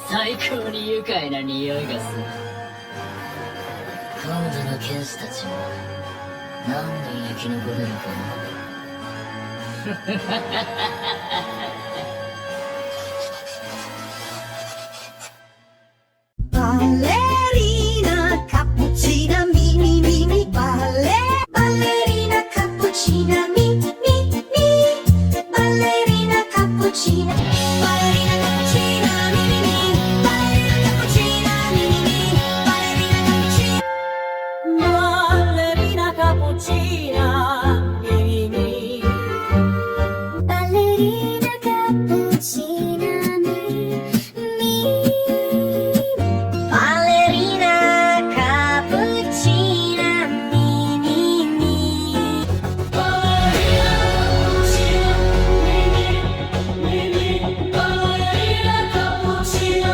最高に愉快な匂いがする。今度の剣士たちは何年生き残れるかな。Ballerina cappuccina mi mi mi mi ballerina cappuccina mi mi mi ballerina cappuccina ballerina cappuccina mi mi mi ballerina cappuccina mi mi mi ballerina cappuccina mi mi mi ballerina cappuccina mi mi ballerina cappuccina mi mi mi ballerina cappuccina mi mi mi ballerina cappuccina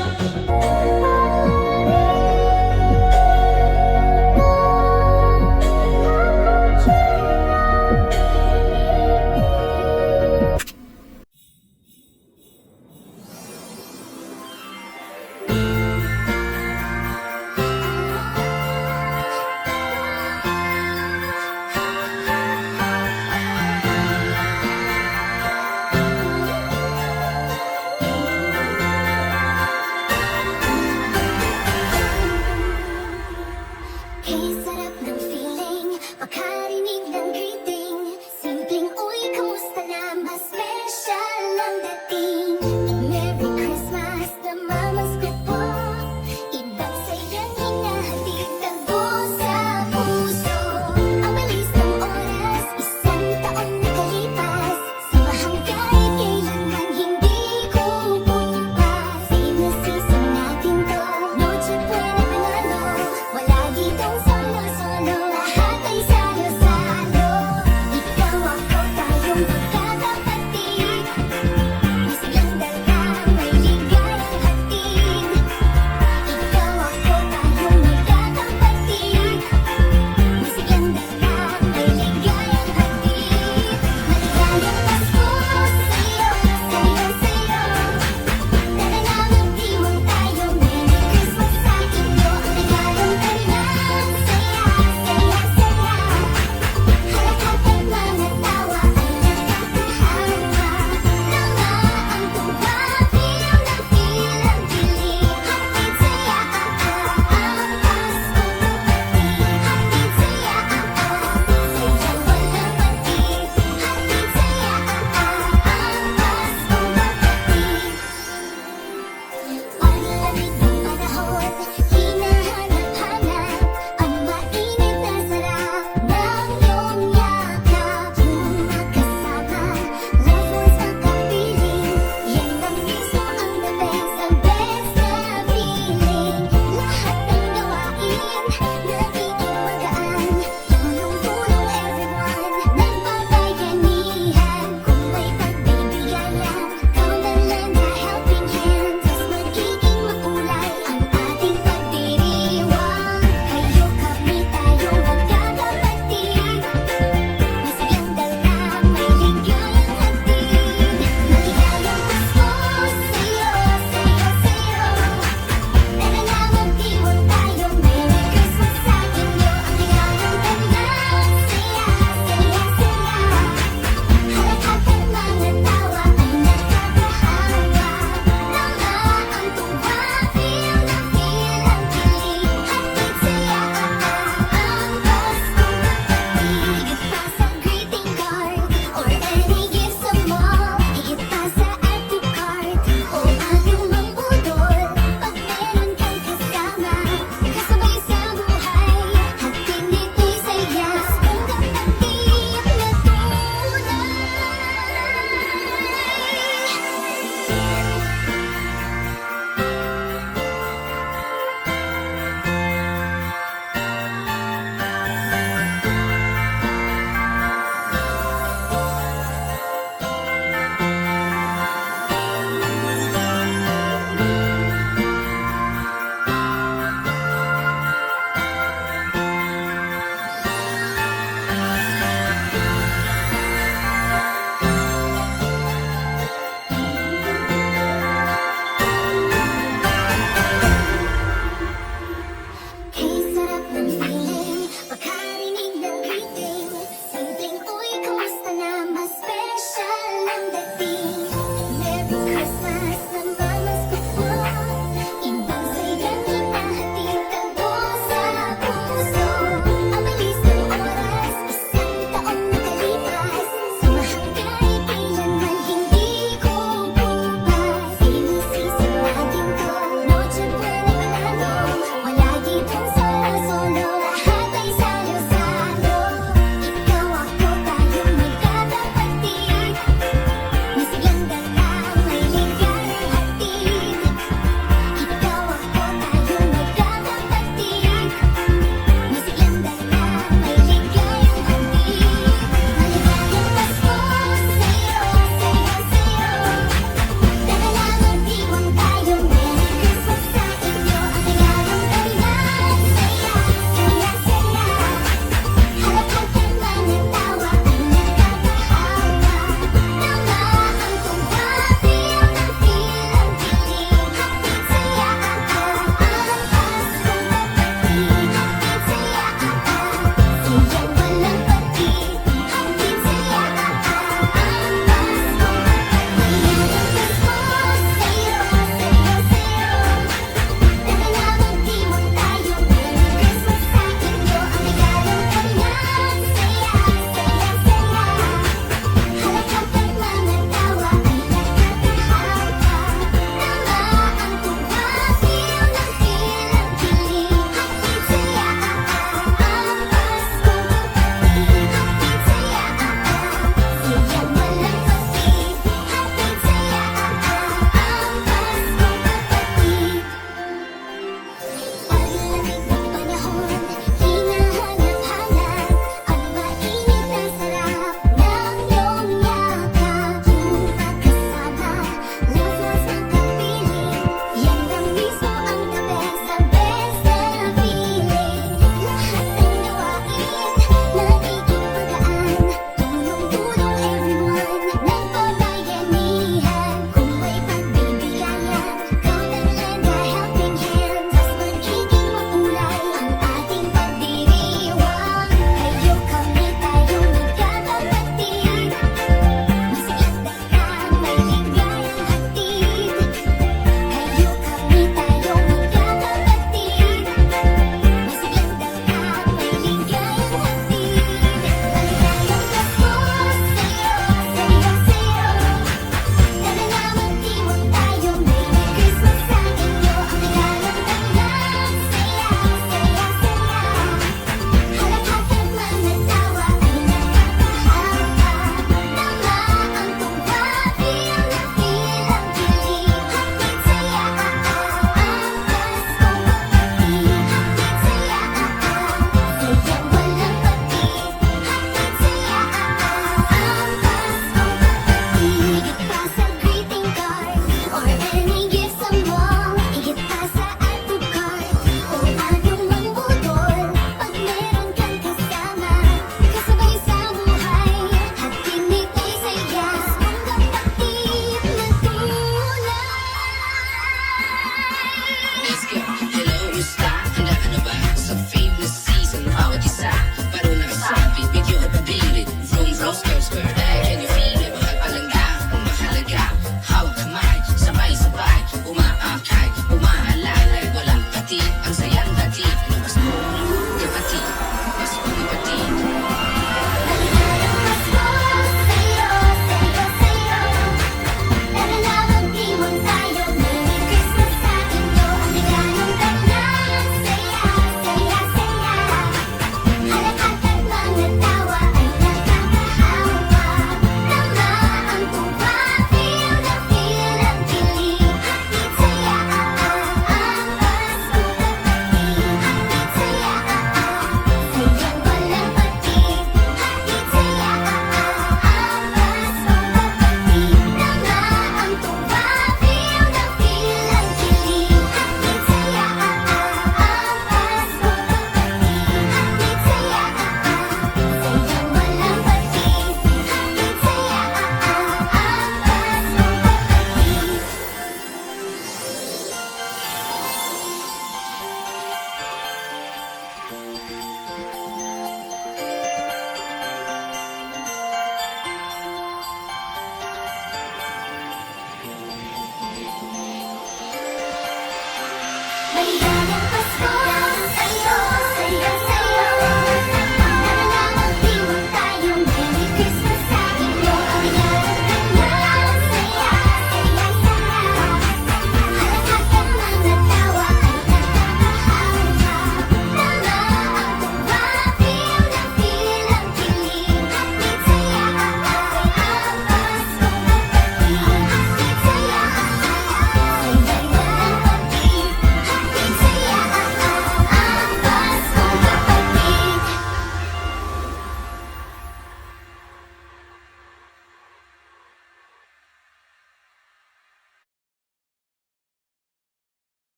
Kay sarap ng feeling, makarinig ng greeting. Simpleng uy, kamusta na? Mas special ang dating. Merry Christmas, namamas ko po. Ibang sayang hinahatid tago sa puso. Ang bilis ng oras, isang taon nakalipas. Samahang kahit kailanman hindi ko bukas. Sinasising natin to, Noche Buena Manalo. Wala ditong solo-solo, lahat ay salo-salo. Ikaw ako, tayong magkakapatid. Di sila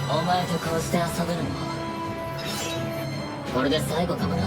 お前とこうして遊ぶのもこれで最後かもな。